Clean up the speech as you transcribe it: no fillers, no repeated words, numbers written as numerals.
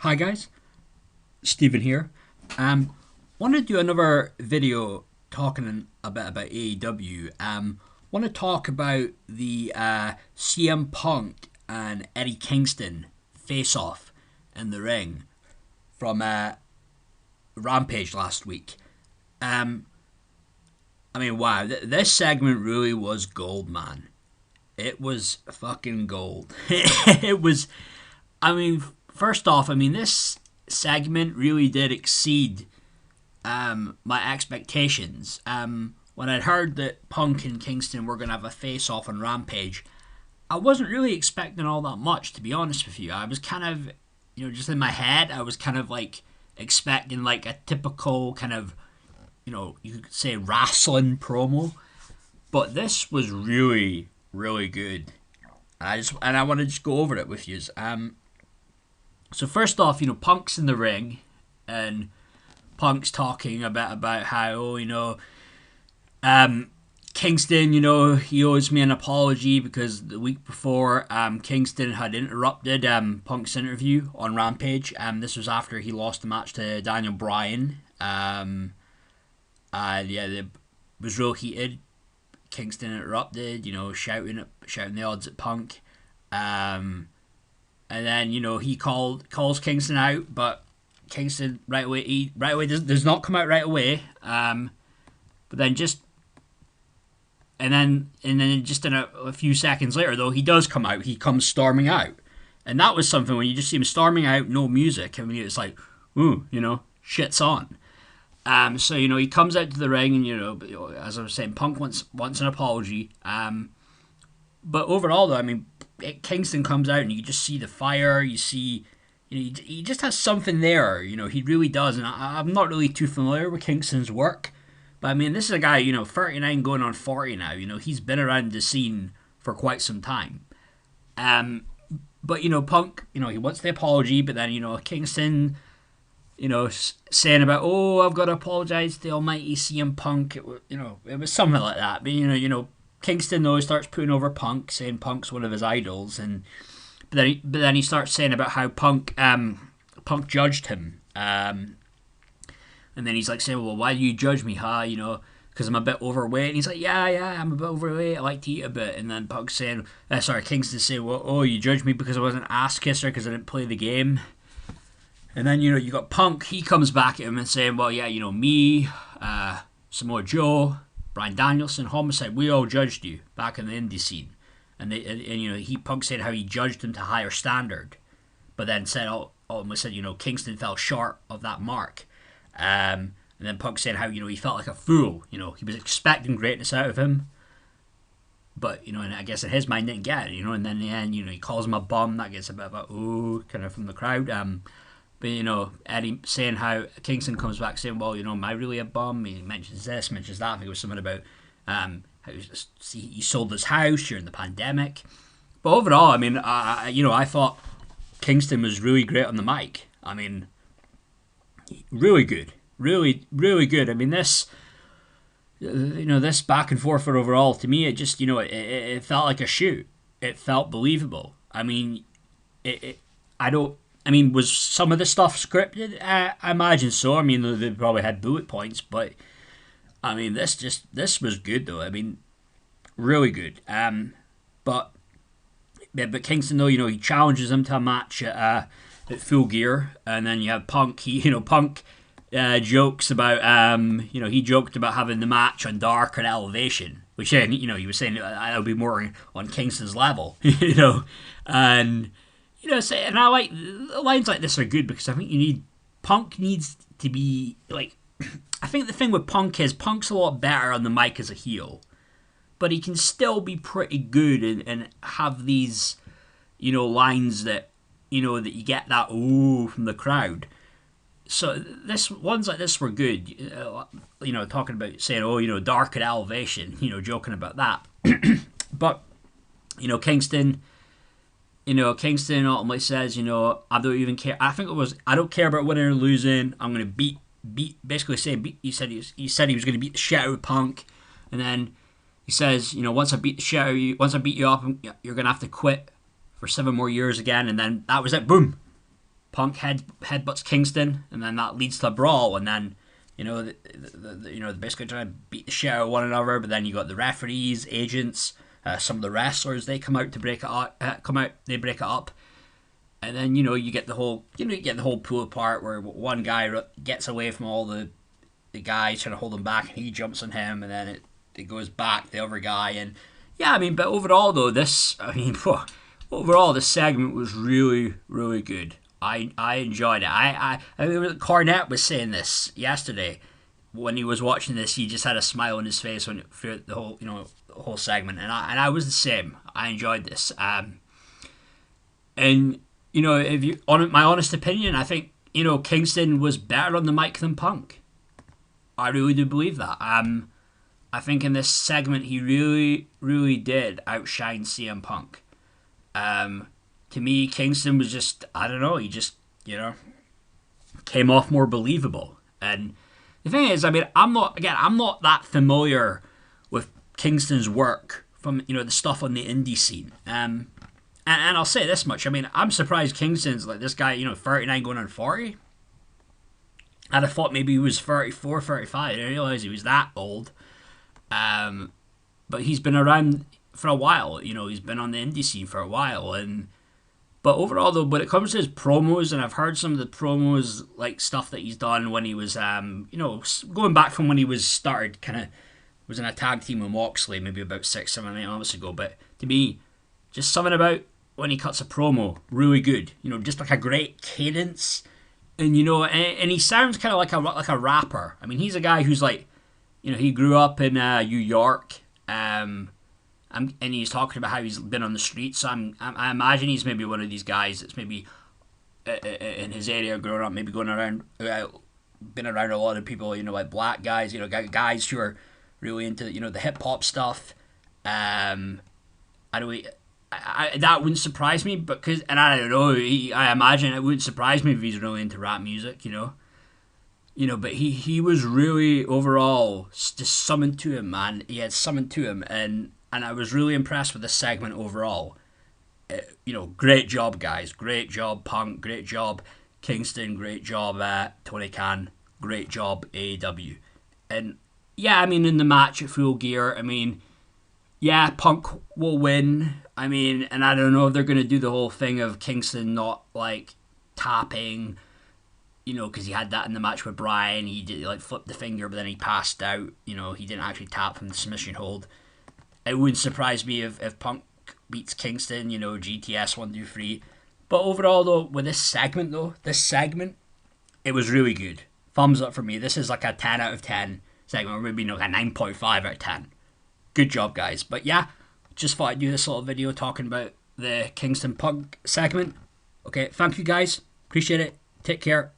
Hi guys, Stephen here. Want to do another video talking a bit about AEW. Want to talk about the CM Punk and Eddie Kingston face off in the ring from Rampage last week. Wow, this segment really was gold, man. It was fucking gold. it was. First off, this segment really did exceed my expectations. When I'd heard that Punk and Kingston were going to have a face off on Rampage, I wasn't really expecting all that much, to be honest with you. I was kind of, just in my head, I was kind of like expecting like a typical kind of, you could say wrestling promo. But this was really, really good. I want to just go over it with you. So first off, Punk's in the ring, and Punk's talking a bit about how, Kingston, he owes me an apology because the week before, Kingston had interrupted Punk's interview on Rampage. This was after he lost the match to Daniel Bryan. It was real heated. Kingston interrupted, shouting the odds at Punk. And then he calls Kingston out, but Kingston right away does not come out right away. But then just in a few seconds later though, he does come out. He comes storming out, and that was something when you just see him storming out, no music. It's like, ooh, shit's on. So he comes out to the ring, and as I was saying, Punk wants an apology. But overall though, Kingston comes out and you just see the fire. You see, he just has something there. He really does. And I'm not really too familiar with Kingston's work, but this is a guy, 39 going on 40 now. He's been around the scene for quite some time. But Punk, he wants the apology, but then Kingston, saying about, oh, I've got to apologize to the almighty CM Punk. It was something like that. But Kingston though starts putting over Punk, saying Punk's one of his idols, but then he starts saying about how Punk judged him, and then he's like saying, well, why do you judge me, huh? Because I'm a bit overweight. And he's like, yeah, I'm a bit overweight. I like to eat a bit. And then Punk's saying, Kingston's saying, well, oh, you judge me because I wasn't an ass kisser because I didn't play the game. And then you got Punk. He comes back at him and saying, well, yeah, me, Samoa Joe, Bryan Danielson, Homicide, we all judged you back in the indie scene. And Punk said how he judged him to higher standard, but then almost said, Kingston fell short of that mark. And then Punk said how, he felt like a fool. He was expecting greatness out of him, but, and I guess in his mind didn't get it, and then in the end, he calls him a bum. That gets a bit of a, ooh, kind of from the crowd. But, Eddie saying how Kingston comes back saying, well, am I really a bum? He mentions this, mentions that. I think it was something about how he sold his house during the pandemic. But overall, I thought Kingston was really great on the mic. Really good. Really, really good. This back and forth for overall, to me, it just, it felt like a shoot. It felt believable. Was some of the stuff scripted? I imagine so. They probably had bullet points, but this was good though. Really good. But Kingston though, he challenges him to a match at Full Gear, and then you have Punk. Punk jokes about he joked about having the match on Dark and Elevation, which he was saying that would be more on Kingston's level, and. And I like lines like this are good because I think Punk needs to be like. I think the thing with Punk is Punk's a lot better on the mic as a heel, but he can still be pretty good and have these, lines that that you get that ooh from the crowd. So ones like this were good. Talking about saying Dark at Elevation, joking about that, but Kingston. Kingston ultimately says, I don't even care. I think it was, I don't care about winning or losing. I'm going to basically saying, he said he was going to beat the shit out of Punk. And then he says, once I beat the shit out of you, once I beat you up, you're going to have to quit for 7 more years again. And then that was it. Boom. Punk headbutts Kingston, and then that leads to a brawl, and then basically trying to beat the shit out of one another. But then you got the referees, agents, some of the wrestlers. They come out to break it up. They break it up, and then you get the whole pull apart where one guy gets away from all the guys trying to hold him back, and he jumps on him, and then it goes back to the other guy, and but overall though, this segment was really, really good. I enjoyed it. I mean, Cornette was saying this yesterday when he was watching this. He just had a smile on his face through the whole segment, and I was the same. I enjoyed this. And if you on my honest opinion, I think Kingston was better on the mic than Punk. I really do believe that. I think in this segment he really, really did outshine CM Punk. To me, Kingston was just, I don't know, he just, came off more believable. And the thing is, I mean, I'm not that familiar with Kingston's work from, the stuff on the indie scene. And I'll say this much, I mean, I'm surprised Kingston's like this guy, 39 going on 40. I'd have thought maybe he was 34, 35. I didn't realize he was that old. But he's been around for a while, he's been on the indie scene for a while, but overall though, when it comes to his promos, and I've heard some of the promos, like stuff that he's done when he was, going back from when he was in a tag team with Moxley, maybe about 6-7 8 months ago, but to me, just something about when he cuts a promo, really good, just like a great cadence, and and he sounds kind of like a rapper. I mean, he's a guy who's like, he grew up in New York, and he's talking about how he's been on the streets. So I imagine he's maybe one of these guys that's maybe in his area growing up, maybe going around, been around a lot of people, like black guys, guys who are really into the hip hop stuff. That wouldn't surprise me, and I don't know. I imagine it wouldn't surprise me if he's really into rap music, but he was really overall just something to him, man. He had something to him, and I was really impressed with this segment overall. Great job, guys. Great job, Punk. Great job, Kingston. Great job, Tony Khan. Great job, AEW. And I mean, in the match at Full Gear, I mean, Punk will win. I mean, and I don't know if they're going to do the whole thing of Kingston not, like, tapping, because he had that in the match with Bryan. He did, like, flip the finger, but then he passed out. He didn't actually tap from the submission hold. It wouldn't surprise me if Punk beats Kingston, GTS 1, 2, 3. But overall, though, with this segment, it was really good. Thumbs up for me. This is like a 10 out of 10 segment, or maybe like a 9.5 out of 10. Good job, guys. But just thought I'd do this little video talking about the Kingston Punk segment. Okay, thank you, guys. Appreciate it. Take care.